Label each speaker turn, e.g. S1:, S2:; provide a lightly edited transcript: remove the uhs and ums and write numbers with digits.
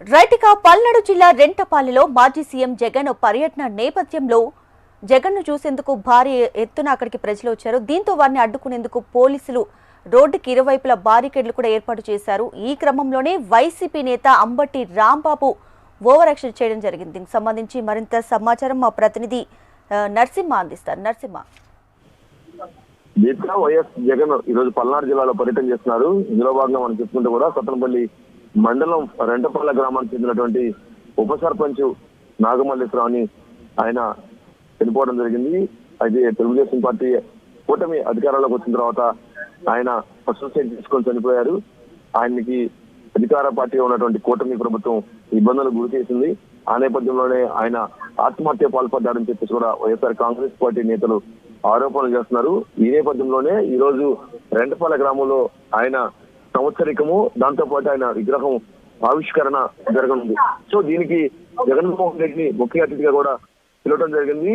S1: రైట్గా పల్నాడు జిల్లా రెంటపాలెలో మాజీ సీఎం జగన్ పర్యటన నేపథ్యంలో జగన్ను చూసేందుకు భారీ ఎత్తున అక్కడికి ప్రజలు వచ్చారు. దీంతో వారిని అడ్డుకునేందుకు పోలీసులు రోడ్డుకి ఇరువైపులా బారికేడ్లు కూడా ఏర్పాటు చేశారు. ఈ క్రమంలోనే వైసీపీ నేత అంబటి రాంబాబు ఓవర్ యాక్షన్ చేయడం జరిగింది. దీనికి సంబంధించి మరింత సమాచారం మా ప్రతినిధి నరసింహ అందిస్తారు. నరసింహ,
S2: వైఎస్ జగన్ ఈరోజు పల్నాడు జిల్లాలో పర్యటన చేస్తున్నారు. ఇందులో భాగంగా మనం చెప్పుకుంటే కూడా సత్తనపల్లి మండలం రెంటపల్ల గ్రామానికి చెందినటువంటి ఉప సర్పంచ్ నాగమల్లేశ్వరరావుని ఆయన చనిపోవడం జరిగింది. అయితే తెలుగుదేశం పార్టీ కూటమి అధికారంలోకి వచ్చిన తర్వాత ఆయన సూసైడ్ తీసుకొని చనిపోయారు. ఆయనకి అధికార పార్టీగా ఉన్నటువంటి కూటమి ప్రభుత్వం ఇబ్బందులకు గురి చేసింది. ఆ నేపథ్యంలోనే ఆయన ఆత్మహత్య పాల్పడ్డారని చెప్పేసి కూడా వైఎస్ఆర్ కాంగ్రెస్ పార్టీ నేతలు ఆరోపణలు చేస్తున్నారు. ఈ నేపథ్యంలోనే ఈ రోజు రెంటపల్ల గ్రామంలో ఆయన సంవత్సరికము, దాంతో పాటు ఆయన విగ్రహం ఆవిష్కరణ జరగనుంది. సో దీనికి జగన్మోహన్ రెడ్డిని ముఖ్య అతిథిగా కూడా పిలవడం జరిగింది.